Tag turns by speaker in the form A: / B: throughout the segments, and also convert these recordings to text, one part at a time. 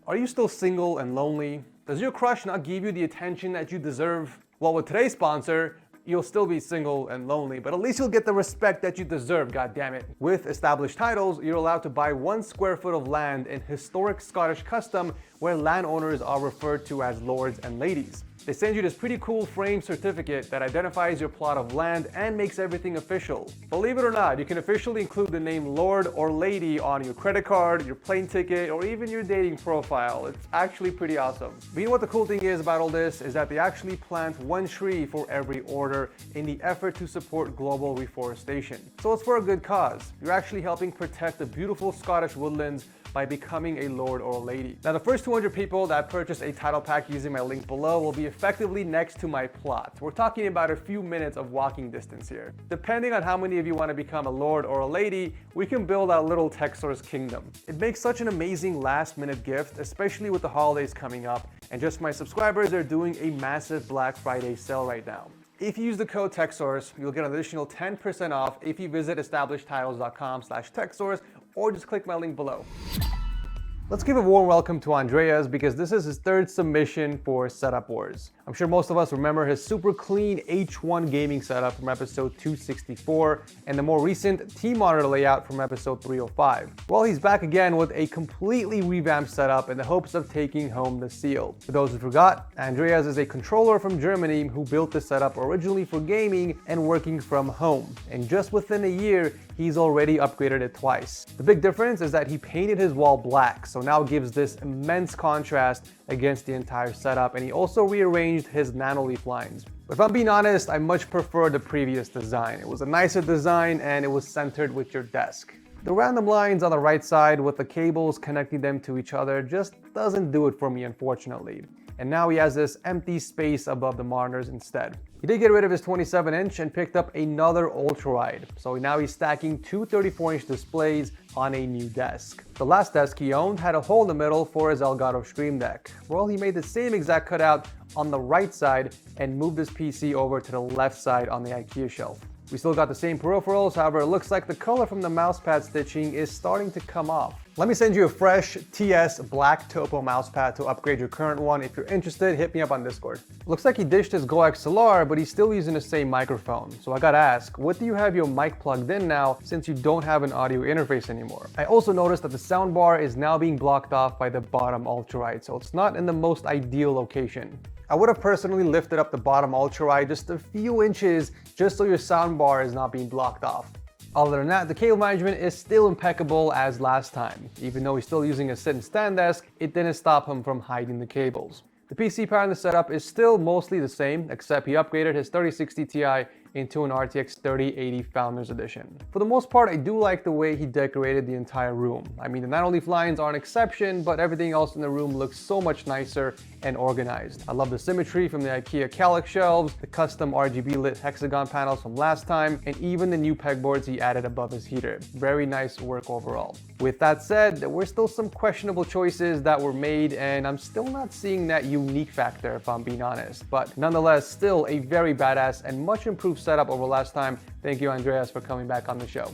A: Are you still single and lonely? Does your crush not give you the attention that you deserve? Well, with today's sponsor, you'll still be single and lonely, but at least you'll get the respect that you deserve, goddammit. With established titles, you're allowed to buy 1 square foot of land in historic Scottish custom where landowners are referred to as lords and ladies. They send you this pretty cool framed certificate that identifies your plot of land and makes everything official. Believe it or not, you can officially include the name Lord or Lady on your credit card, your plane ticket, or even your dating profile. It's actually pretty awesome. But you know what the cool thing is about all this is that they actually plant 1 tree for every order in the effort to support global reforestation. So it's for a good cause. You're actually helping protect the beautiful Scottish woodlands by becoming a lord or a lady. Now, the first 200 people that purchase a title pack using my link below will be effectively next to my plot. We're talking about a few minutes of walking distance here. Depending on how many of you want to become a lord or a lady, we can build our little Texor's kingdom. It makes such an amazing last-minute gift, especially with the holidays coming up, and just my subscribers are doing a massive Black Friday sale right now. If you use the code TechSource, you'll get an additional 10% off if you visit establishedtitles.com/TechSource or just click my link below. Let's give a warm welcome to Andreas because this is his 3rd submission for Setup Wars. I'm sure most of us remember his super clean H1 gaming setup from episode 264 and the more recent T-monitor layout from episode 305. Well, he's back again with a completely revamped setup in the hopes of taking home the seal. For those who forgot, Andreas is a controller from Germany who built the setup originally for gaming and working from home. And just within a year, he's already upgraded it twice. The big difference is that he painted his wall black, so now gives this immense contrast against the entire setup, and he also rearranged his nanoleaf lines. But if I'm being honest, I much prefer the previous design. It was a nicer design and it was centered with your desk. The random lines on the right side with the cables connecting them to each other just doesn't do it for me, unfortunately. And now he has this empty space above the monitors instead. He did get rid of his 27-inch and picked up another ultra-wide. So now he's stacking 2 34-inch displays on a new desk. The last desk he owned had a hole in the middle for his Elgato Stream Deck. Well, he made the same exact cutout on the right side and moved his PC over to the left side on the IKEA shelf. We still got the same peripherals, however, it looks like the color from the mousepad stitching is starting to come off. Let me send you a fresh TS Black Topo mousepad to upgrade your current one. If you're interested, hit me up on Discord. Looks like he ditched his Go XLR, but he's still using the same microphone. So I gotta ask, what do you have your mic plugged in now since you don't have an audio interface anymore? I also noticed that the soundbar is now being blocked off by the bottom ultra-wide, so it's not in the most ideal location. I would have personally lifted up the bottom ultra-wide just a few inches just so your soundbar is not being blocked off. Other than that, the cable management is still impeccable as last time. Even though he's still using a sit and stand desk, it didn't stop him from hiding the cables. The PC power in the setup is still mostly the same, except he upgraded his 3060 Ti into an RTX 3080 Founders Edition. For the most part, I do like the way he decorated the entire room. I mean, the nanoleaf lines are an exception, but everything else in the room looks so much nicer and organized. I love the symmetry from the IKEA Kallax shelves, the custom RGB lit hexagon panels from last time, and even the new pegboards he added above his heater. Very nice work overall. With that said, there were still some questionable choices that were made, and I'm still not seeing that unique factor if I'm being honest. But nonetheless, still a very badass and much improved setup over last time. Thank you, Andreas, for coming back on the show.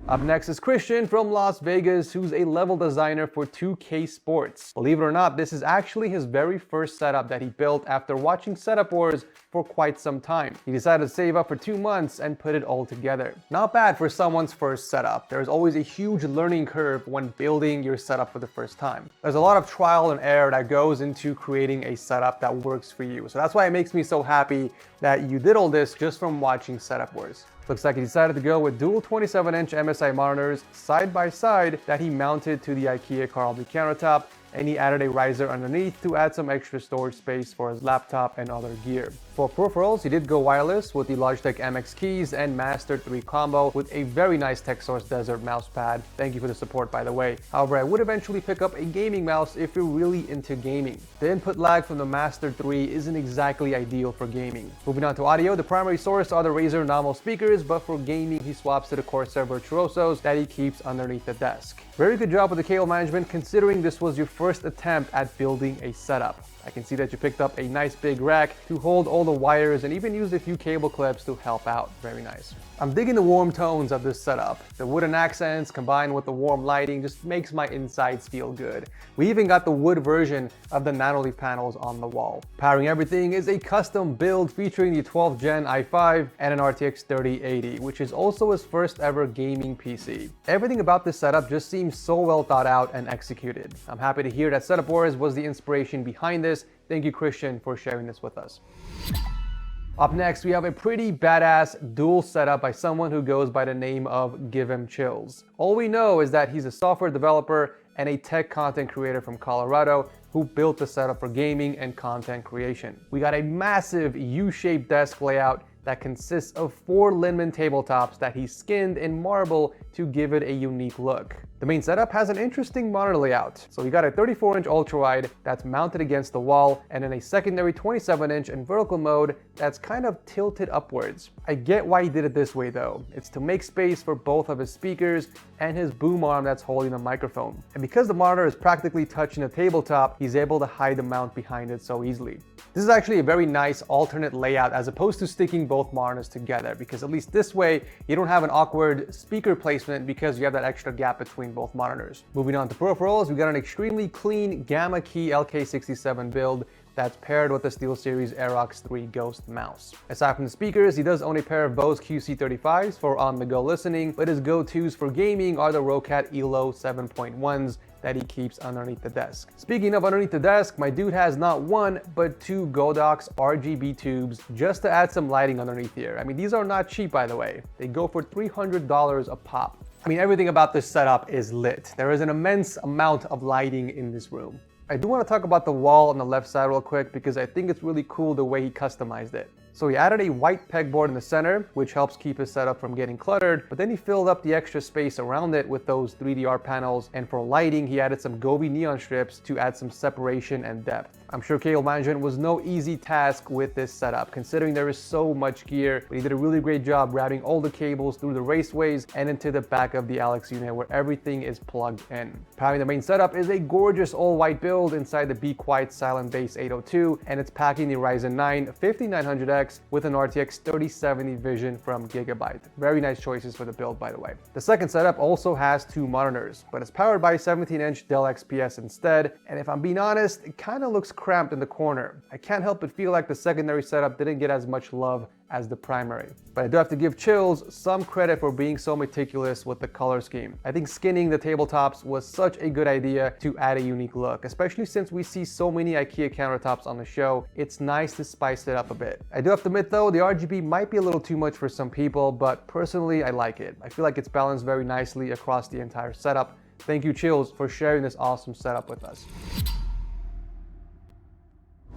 A: Up next is Christian from Las Vegas, who's a level designer for 2K Sports. Believe it or not, this is actually his very first setup that he built after watching Setup Wars for quite some time. He decided to save up for 2 months and put it all together. Not bad for someone's first setup. There's always a huge learning curve when building your setup for the first time. There's a lot of trial and error that goes into creating a setup that works for you. So that's why it makes me so happy that you did all this just from watching Setup Wars. Looks like he decided to go with dual 27-inch MSI monitors side by side that he mounted to the IKEA Carlby countertop, and he added a riser underneath to add some extra storage space for his laptop and other gear. For peripherals, he did go wireless with the Logitech MX keys and Master 3 combo with a very nice TechSource Desert mouse pad. Thank you for the support, by the way. However, I would eventually pick up a gaming mouse if you're really into gaming. The input lag from the Master 3 isn't exactly ideal for gaming. Moving on to audio, the primary source are the Razer Namo speakers, but for gaming, he swaps to the Corsair Virtuosos that he keeps underneath the desk. Very good job with the cable management considering this was your first attempt at building a setup. I can see that you picked up a nice big rack to hold all the wires and even used a few cable clips to help out. Very nice. I'm digging the warm tones of this setup. The wooden accents combined with the warm lighting just makes my insides feel good. We even got the wood version of the nanoleaf panels on the wall. Powering everything is a custom build featuring the 12th Gen i5 and an RTX 3080, which is also his first ever gaming PC. Everything about this setup just seems so well thought out and executed. I'm happy to hear that Setup Wars was the inspiration behind this. Thank you, Christian, for sharing this with us. Up next, we have a pretty badass dual setup by someone who goes by the name of Give Him Chills. All we know is that he's a software developer and a tech content creator from Colorado who built the setup for gaming and content creation. We got a massive U-shaped desk layout that consists of 4 Linman tabletops that he skinned in marble to give it a unique look. The main setup has an interesting monitor layout. So we got a 34-inch ultrawide that's mounted against the wall, and then a secondary 27-inch in vertical mode that's kind of tilted upwards. I get why he did it this way though. It's to make space for both of his speakers and his boom arm that's holding the microphone. And because the monitor is practically touching the tabletop, he's able to hide the mount behind it so easily. This is actually a very nice alternate layout as opposed to sticking both monitors together, because at least this way you don't have an awkward speaker placement because you have that extra gap between both monitors. Moving on to peripherals, we got an extremely clean Gamma Key LK67 build that's paired with the SteelSeries Aerox 3 Ghost mouse. Aside from the speakers, he does own a pair of Bose QC35s for on-the-go listening, but his go-tos for gaming are the Roccat Elo 7.1s that he keeps underneath the desk. Speaking of underneath the desk, my dude has not one, but 2 Godox RGB tubes just to add some lighting underneath here. I mean, these are not cheap, by the way. They go for $300 a pop. I mean, everything about this setup is lit. There is an immense amount of lighting in this room. I do want to talk about the wall on the left side real quick because I think it's really cool the way he customized it. So he added a white pegboard in the center, which helps keep his setup from getting cluttered, but then he filled up the extra space around it with those 3D panels, and for lighting, he added some Gobi neon strips to add some separation and depth. I'm sure cable management was no easy task with this setup, considering there is so much gear, but he did a really great job routing all the cables through the raceways and into the back of the Alex unit where everything is plugged in. Powering the main setup is a gorgeous all-white build inside the Be Quiet Silent Base 802, and it's packing the Ryzen 9 5900X with an RTX 3070 Vision from Gigabyte. Very nice choices for the build, by the way. The second setup also has 2 monitors, but it's powered by a 17-inch Dell XPS instead, and if I'm being honest, it kind of looks cramped in the corner. I can't help but feel like the secondary setup didn't get as much love as the primary. But I do have to give Chills some credit for being so meticulous with the color scheme. I think skinning the tabletops was such a good idea to add a unique look, especially since we see so many IKEA countertops on the show. It's nice to spice it up a bit. I do have to admit though, the RGB might be a little too much for some people, but personally I like it. I feel like it's balanced very nicely across the entire setup. Thank you, Chills, for sharing this awesome setup with us.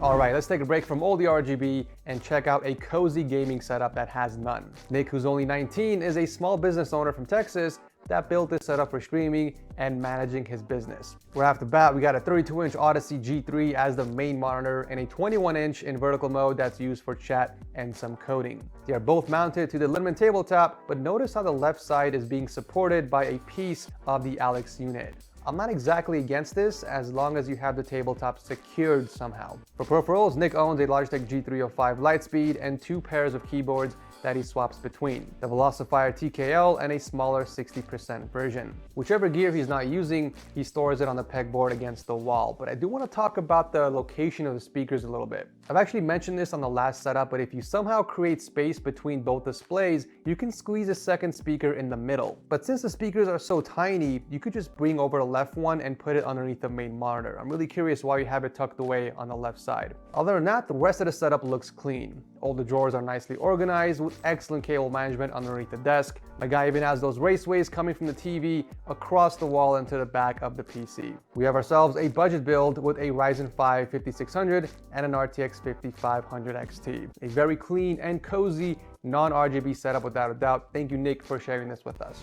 A: All right, let's take a break from all the RGB and check out a cozy gaming setup that has none. Nick, who's only 19, is a small business owner from Texas that built this setup for streaming and managing his business. Right off the bat, we got a 32-inch Odyssey G3 as the main monitor and a 21-inch in vertical mode that's used for chat and some coding. They are both mounted to the Linman tabletop, but notice how the left side is being supported by a piece of the Alex unit. I'm not exactly against this as long as you have the tabletop secured somehow. For peripherals, Nick owns a Logitech G305 Lightspeed and 2 pairs of keyboards that he swaps between, the Velocifier TKL and a smaller 60% version. Whichever gear he's not using, he stores it on the pegboard against the wall. But I do want to talk about the location of the speakers a little bit. I've actually mentioned this on the last setup, but if you somehow create space between both displays, you can squeeze a second speaker in the middle. But since the speakers are so tiny, you could just bring over the left one and put it underneath the main monitor. I'm really curious why you have it tucked away on the left side. Other than that, the rest of the setup looks clean. All the drawers are nicely organized with excellent cable management underneath the desk. My guy even has those raceways coming from the TV across the wall into the back of the PC. We have ourselves a budget build with a Ryzen 5 5600 and an RTX 5500 XT. A very clean and cozy non-RGB setup without a doubt. Thank you, Nick, for sharing this with us.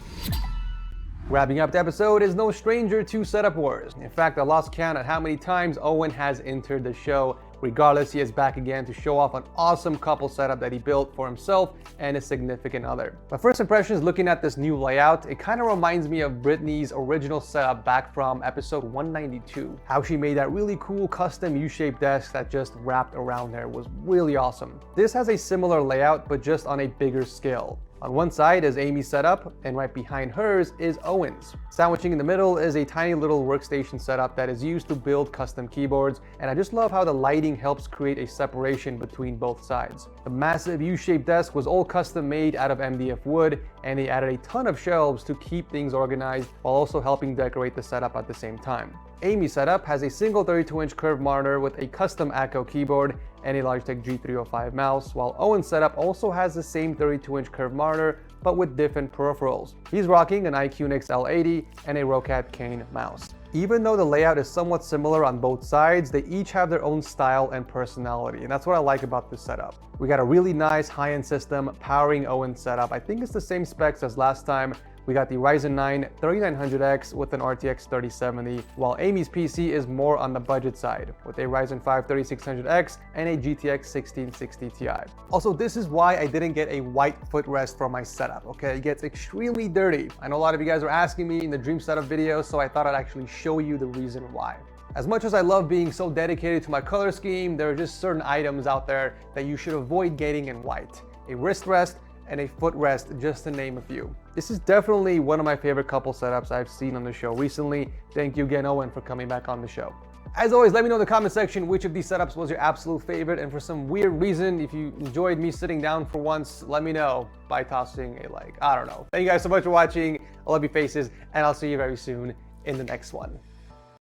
A: Wrapping up the episode is no stranger to setup wars. In fact, I lost count at how many times Owen has entered the show. Regardless, he is back again to show off an awesome couple setup that he built for himself and his significant other. My first impressions looking at this new layout, it kind of reminds me of Brittany's original setup back from episode 192. How she made that really cool custom U-shaped desk that just wrapped around her was really awesome. This has a similar layout, but just on a bigger scale. On one side is Amy's setup, and right behind hers is Owen's. Sandwiching in the middle is a tiny little workstation setup that is used to build custom keyboards, and I just love how the lighting helps create a separation between both sides. The massive U-shaped desk was all custom made out of MDF wood, and they added a ton of shelves to keep things organized while also helping decorate the setup at the same time. Amy's setup has a single 32-inch curved monitor with a custom Acco keyboard and a Logitech G305 mouse, while Owen's setup also has the same 32-inch curved monitor but with different peripherals. He's rocking an iQnix L80 and a Roccat Cane mouse. Even though the layout is somewhat similar on both sides, they each have their own style and personality, and that's what I like about this setup. We got a really nice high-end system powering Owen's setup. I think it's the same specs as last time. We got the Ryzen 9 3900X with an RTX 3070, while Amy's PC is more on the budget side with a Ryzen 5 3600X and a GTX 1660 Ti. Also, this is why I didn't get a white footrest for my setup, okay? It gets extremely dirty. I know a lot of you guys are asking me in the dream setup video, so I thought I'd actually show you the reason why. As much as I love being so dedicated to my color scheme, there are just certain items out there that you should avoid getting in white. A wrist rest and a footrest, just to name a few. This is definitely one of my favorite couple setups I've seen on the show recently. Thank you again, Owen, for coming back on the show. As always, let me know in the comment section which of these setups was your absolute favorite, and for some weird reason, if you enjoyed me sitting down for once, let me know by tossing a like. I don't know. Thank you guys so much for watching. I love your faces, and I'll see you very soon in the next one.